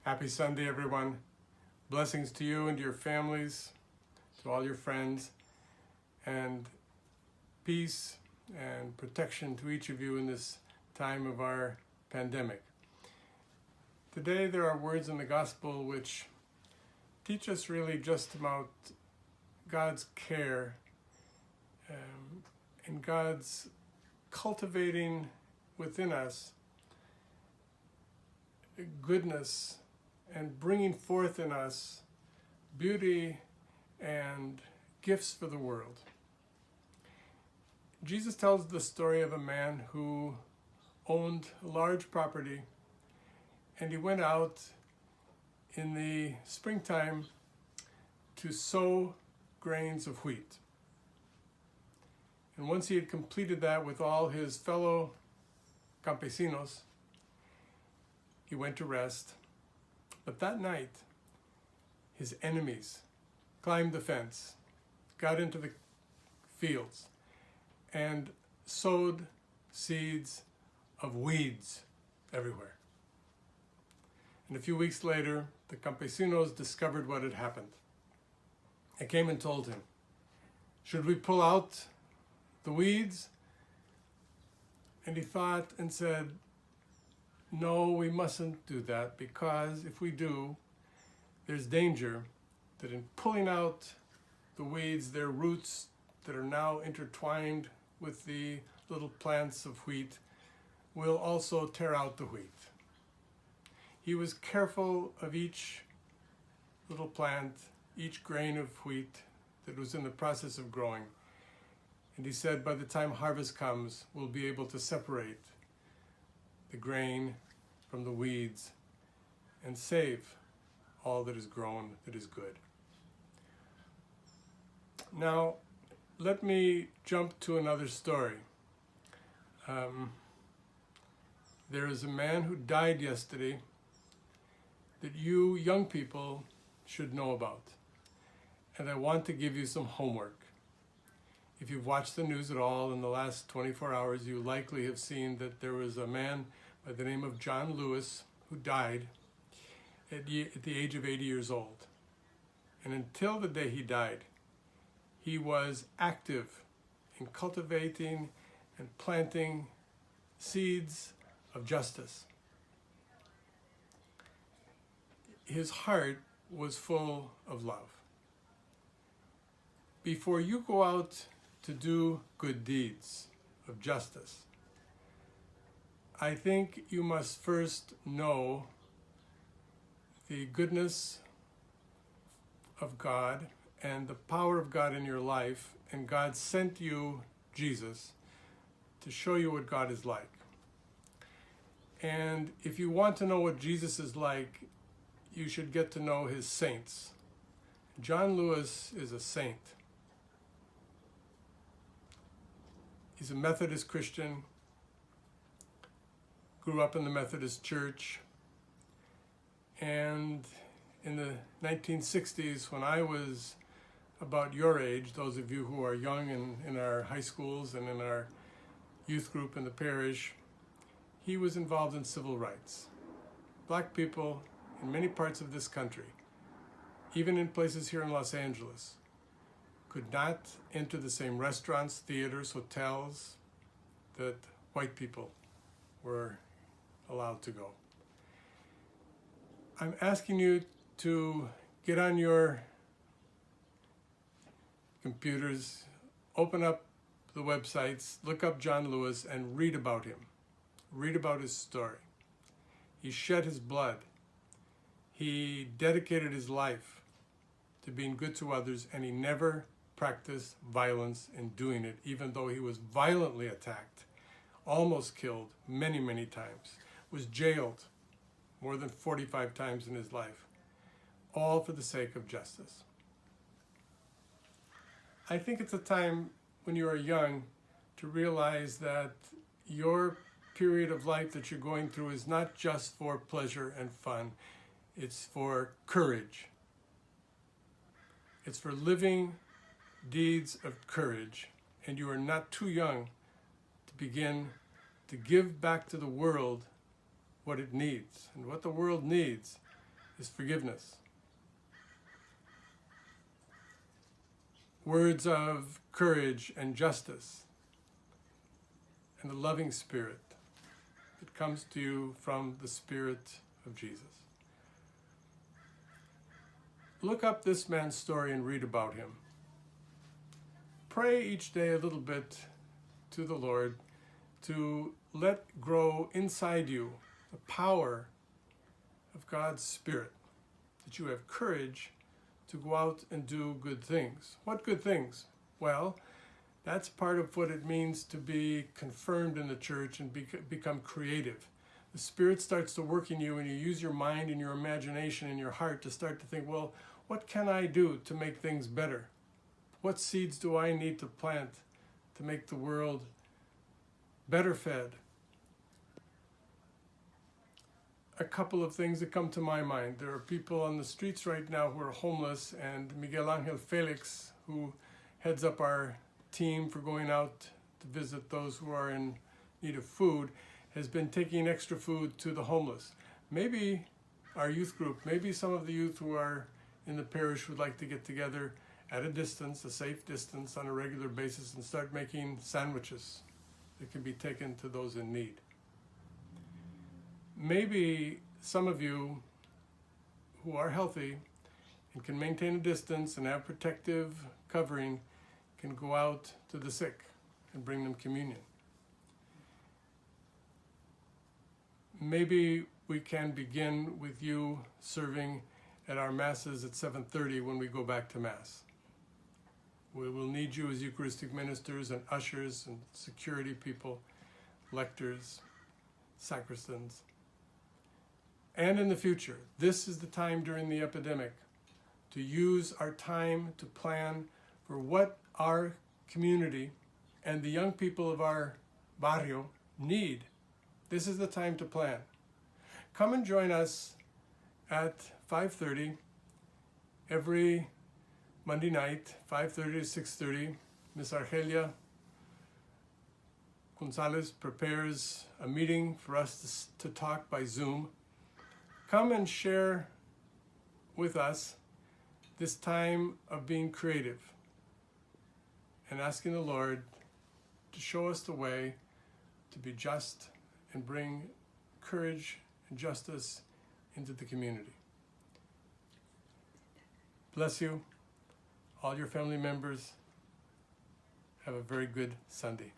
Happy Sunday, everyone. Blessings to you and to your families, to all your friends, and peace and protection to each of you in this time of our pandemic. Today there are words in the gospel which teach us really just about God's care and God's cultivating within us goodness and bringing forth in us beauty and gifts for the world. Jesus tells the story of a man who owned a large property, and he went out in the springtime to sow grains of wheat. And once he had completed that with all his fellow campesinos, he went to rest. But that night, his enemies climbed the fence, got into the fields, and sowed seeds of weeds everywhere. And a few weeks later, the campesinos discovered what had happened. They came and told him, "Should we pull out the weeds?" And he thought and said, "No, we mustn't do that, because if we do, there's danger that in pulling out the weeds, their roots that are now intertwined with the little plants of wheat will also tear out the wheat." He was careful of each little plant, each grain of wheat that was in the process of growing. And he said, by the time harvest comes, we'll be able to separate the grain from the weeds and save all that is grown that is good. Now, let me jump to another story. There is a man who died yesterday that you young people should know about. And I want to give you some homework. If you've watched the news at all in the last 24 hours, you likely have seen that there was a man by the name of John Lewis who died at the age of 80 years old. And until the day he died, he was active in cultivating and planting seeds of justice. His heart was full of love. Before you go out to do good deeds of justice, I think you must first know the goodness of God and the power of God in your life, and God sent you Jesus to show you what God is like. And if you want to know what Jesus is like, you should get to know his saints. John Lewis is a saint. He's a Methodist Christian, grew up in the Methodist Church, and in the 1960s, when I was about your age, those of you who are young in our high schools and in our youth group in the parish, he was involved in civil rights. Black people in many parts of this country, even in places here in Los Angeles, could not enter the same restaurants, theaters, hotels that white people were allowed to go. I'm asking you to get on your computers, open up the websites, look up John Lewis and read about him. Read about his story. He shed his blood. He dedicated his life to being good to others, and he never practiced violence in doing it, even though he was violently attacked, almost killed many, many times, was jailed more than 45 times in his life, all for the sake of justice. I think it's a time when you are young to realize that your period of life that you're going through is not just for pleasure and fun, it's for courage. It's for living deeds of courage, and you are not too young to begin to give back to the world what it needs. And what the world needs is forgiveness. Words of courage and justice and a loving spirit that comes to you from the Spirit of Jesus. Look up this man's story and read about him. Pray each day a little bit to the Lord to let grow inside you the power of God's Spirit, that you have courage to go out and do good things. What good things? Well, that's part of what it means to be confirmed in the church and become creative. The Spirit starts to work in you and you use your mind and your imagination and your heart to start to think, well, what can I do to make things better? What seeds do I need to plant to make the world better fed? A couple of things that come to my mind. There are people on the streets right now who are homeless, and Miguel Angel Felix, who heads up our team for going out to visit those who are in need of food, has been taking extra food to the homeless. Maybe our youth group, maybe some of the youth who are in the parish would like to get together at a distance, a safe distance, on a regular basis and start making sandwiches that can be taken to those in need. Maybe some of you who are healthy and can maintain a distance and have protective covering can go out to the sick and bring them communion. Maybe we can begin with you serving at our Masses at 7:30 when we go back to Mass. We will need you as Eucharistic ministers and ushers and security people, lectors, sacristans. And in the future, this is the time during the epidemic to use our time to plan for what our community and the young people of our barrio need. This is the time to plan. Come and join us at 5:30 every Monday night, 5:30 to 6:30. Miss Argelia Gonzalez prepares a meeting for us to talk by Zoom. Come and share with us this time of being creative and asking the Lord to show us the way to be just and bring courage and justice into the community. Bless you, all your family members. Have a very good Sunday.